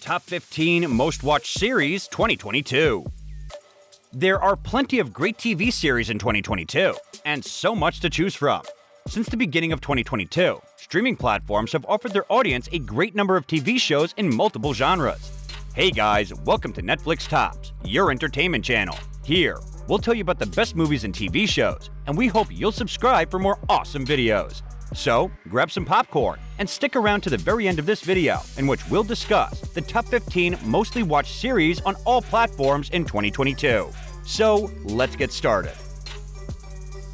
Top 15 Most Watched Series 2022. There are plenty of great TV series in 2022, and so much to choose from. Since the beginning of 2022, streaming platforms have offered their audience a great number of TV shows in multiple genres. Hey guys, welcome to Netflix Tops, your entertainment channel. Here, we'll tell you about the best movies and TV shows, and we hope you'll subscribe for more awesome videos. So, grab some popcorn and stick around to the very end of this video, in which we'll discuss the top 15 mostly watched series on all platforms in 2022. So, let's get started.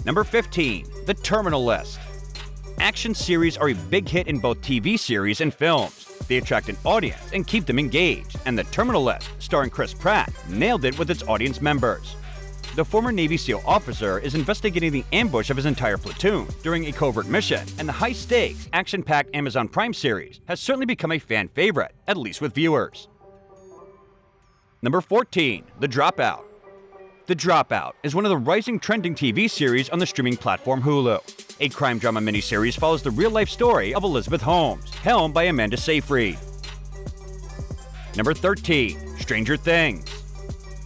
Number 15. The Terminal List. Action series are a big hit in both TV series and films. They attract an audience and keep them engaged, and The Terminal List, starring Chris Pratt, nailed it with its audience members. The former Navy SEAL officer is investigating the ambush of his entire platoon during a covert mission, and the high-stakes, action-packed Amazon Prime series has certainly become a fan favorite, at least with viewers. Number 14. The Dropout. The Dropout is one of the rising trending TV series on the streaming platform Hulu. A crime drama miniseries follows the real-life story of Elizabeth Holmes, helmed by Amanda Seyfried. Number 13. Stranger Things.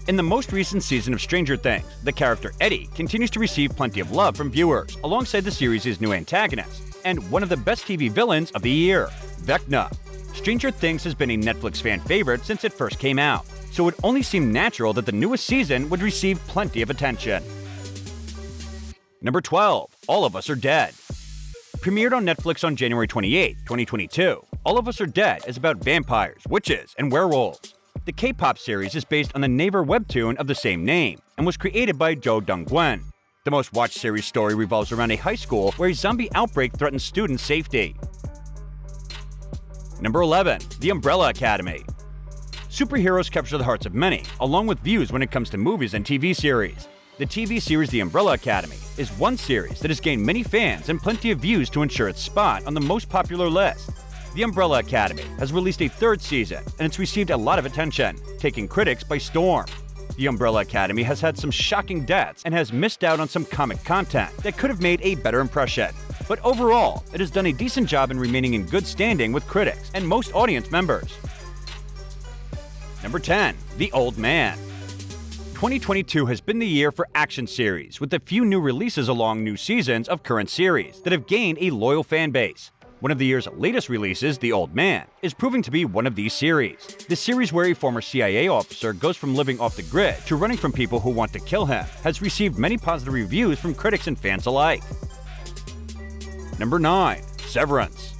In the most recent season of Stranger Things, the character Eddie continues to receive plenty of love from viewers, alongside the series' new antagonist, and one of the best TV villains of the year, Vecna. Stranger Things has been a Netflix fan favorite since it first came out, so it only seemed natural that the newest season would receive plenty of attention. Number 12. All of Us Are Dead. Premiered on Netflix on January 28, 2022, All of Us Are Dead is about vampires, witches, and werewolves. The K-pop series is based on the Naver webtoon of the same name and was created by Jo Dong-gwen. The most watched series story revolves around a high school where a zombie outbreak threatens students' safety. Number 11. The Umbrella Academy. Superheroes capture the hearts of many, along with views when it comes to movies and TV series. The TV series The Umbrella Academy is one series that has gained many fans and plenty of views to ensure its spot on the most popular list. The Umbrella Academy has released a third season, and it's received a lot of attention, taking critics by storm. The Umbrella Academy has had some shocking deaths and has missed out on some comic content that could have made a better impression. But overall, it has done a decent job in remaining in good standing with critics and most audience members. Number 10. The Old Man. 2022 has been the year for action series, with a few new releases along new seasons of current series that have gained a loyal fan base. One of the year's latest releases, The Old Man, is proving to be one of these series. The series where a former CIA officer goes from living off the grid to running from people who want to kill him has received many positive reviews from critics and fans alike. Number 9. Severance.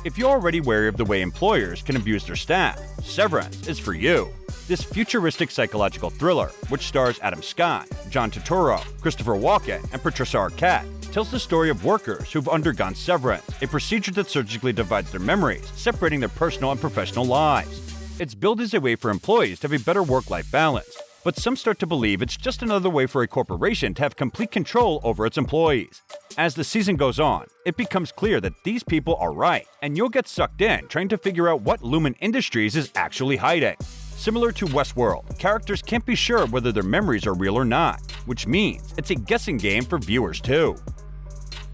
If you're already wary of the way employers can abuse their staff, Severance is for you. This futuristic psychological thriller, which stars Adam Scott, John Turturro, Christopher Walken, and Patricia Arquette, tells the story of workers who've undergone severance, a procedure that surgically divides their memories, separating their personal and professional lives. It's billed as a way for employees to have a better work-life balance, but some start to believe it's just another way for a corporation to have complete control over its employees. As the season goes on, it becomes clear that these people are right, and you'll get sucked in trying to figure out what Lumen Industries is actually hiding. Similar to Westworld, characters can't be sure whether their memories are real or not, which means it's a guessing game for viewers too.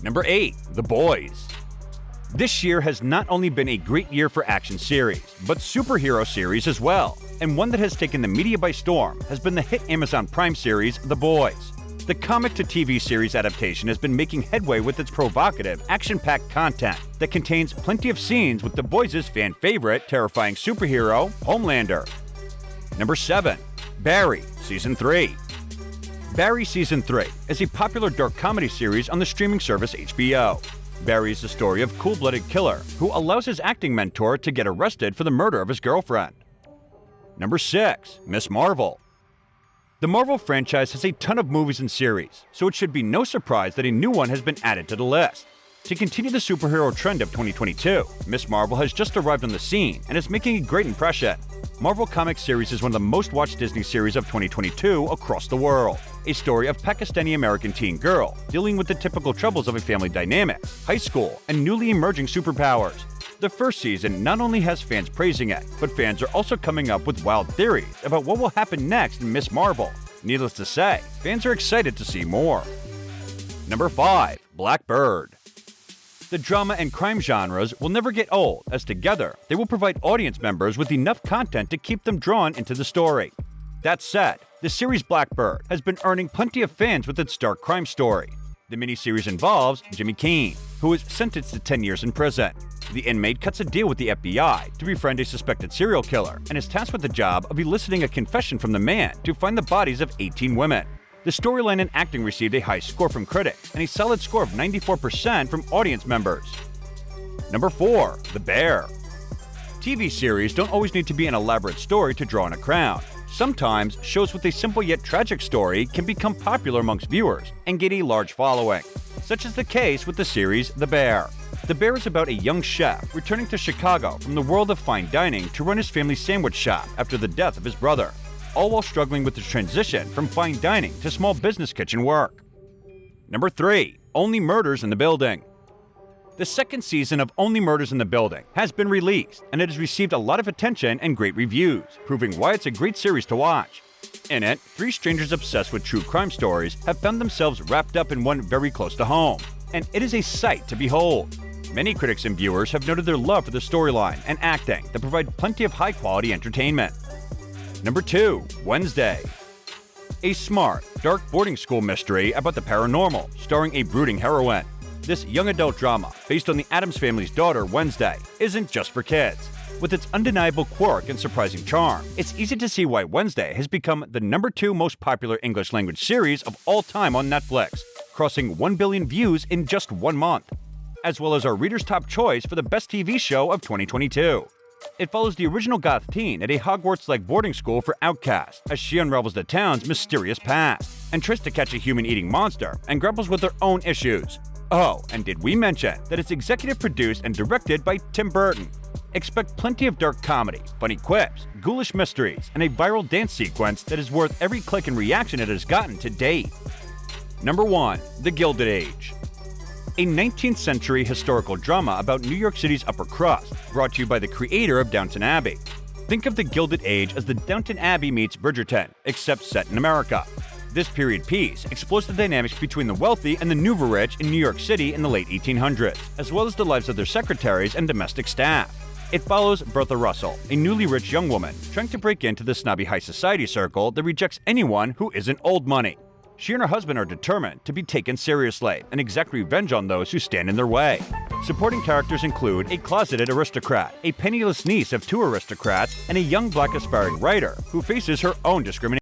Number 8. The Boys. This year has not only been a great year for action series, but superhero series as well, and one that has taken the media by storm has been the hit Amazon Prime series, The Boys. The comic-to-TV series adaptation has been making headway with its provocative, action-packed content that contains plenty of scenes with The Boys' fan favorite, terrifying superhero, Homelander. Number 7. Barry, Season 3. Barry Season 3 is a popular dark comedy series on the streaming service HBO. Barry is the story of a cool-blooded killer who allows his acting mentor to get arrested for the murder of his girlfriend. Number 6. Ms. Marvel. The Marvel franchise has a ton of movies and series, so it should be no surprise that a new one has been added to the list. To continue the superhero trend of 2022, Ms. Marvel has just arrived on the scene and is making a great impression. Marvel Comics series is one of the most watched Disney series of 2022 across the world. A story of Pakistani-American teen girl dealing with the typical troubles of a family dynamic, high school, and newly emerging superpowers. The first season not only has fans praising it, but fans are also coming up with wild theories about what will happen next in Ms. Marvel. Needless to say, fans are excited to see more. Number 5. Black Bird. The drama and crime genres will never get old, as together, they will provide audience members with enough content to keep them drawn into the story. That said, the series Blackbird has been earning plenty of fans with its dark crime story. The miniseries involves Jimmy Keene, who is sentenced to 10 years in prison. The inmate cuts a deal with the FBI to befriend a suspected serial killer and is tasked with the job of eliciting a confession from the man to find the bodies of 18 women. The storyline and acting received a high score from critics and a solid score of 94% from audience members. Number 4. The Bear. TV series don't always need to be an elaborate story to draw in a crowd. Sometimes, shows with a simple yet tragic story can become popular amongst viewers and gain a large following. Such is the case with the series The Bear. The Bear is about a young chef returning to Chicago from the world of fine dining to run his family's sandwich shop after the death of his brother, all while struggling with the transition from fine dining to small business kitchen work. Number 3. Only Murders in the Building. The second season of Only Murders in the Building has been released, and it has received a lot of attention and great reviews, proving why it's a great series to watch. In it, 3 strangers obsessed with true crime stories have found themselves wrapped up in one very close to home, and it is a sight to behold. Many critics and viewers have noted their love for the storyline and acting that provide plenty of high-quality entertainment. Number 2. Wednesday. A smart, dark boarding school mystery about the paranormal, starring a brooding heroine. This young adult drama, based on the Addams Family's daughter, Wednesday, isn't just for kids. With its undeniable quirk and surprising charm, it's easy to see why Wednesday has become the number 2 most popular English-language series of all time on Netflix, crossing 1 billion views in just 1 month, as well as our readers' top choice for the best TV show of 2022. It follows the original goth teen at a Hogwarts-like boarding school for outcasts as she unravels the town's mysterious past and tries to catch a human-eating monster and grapples with her own issues. Oh, and did we mention that it's executive produced and directed by Tim Burton? Expect plenty of dark comedy, funny quips, ghoulish mysteries, and a viral dance sequence that is worth every click and reaction it has gotten to date. Number 1. The Gilded Age. A 19th century historical drama about New York City's upper crust, brought to you by the creator of Downton Abbey. Think of the Gilded Age as the Downton Abbey meets Bridgerton, except set in America. This period piece explores the dynamics between the wealthy and the nouveau rich in New York City in the late 1800s, as well as the lives of their secretaries and domestic staff. It follows Bertha Russell, a newly rich young woman trying to break into the snobby high society circle that rejects anyone who isn't old money. She and her husband are determined to be taken seriously and exact revenge on those who stand in their way. Supporting characters include a closeted aristocrat, a penniless niece of 2 aristocrats, and a young black aspiring writer who faces her own discrimination.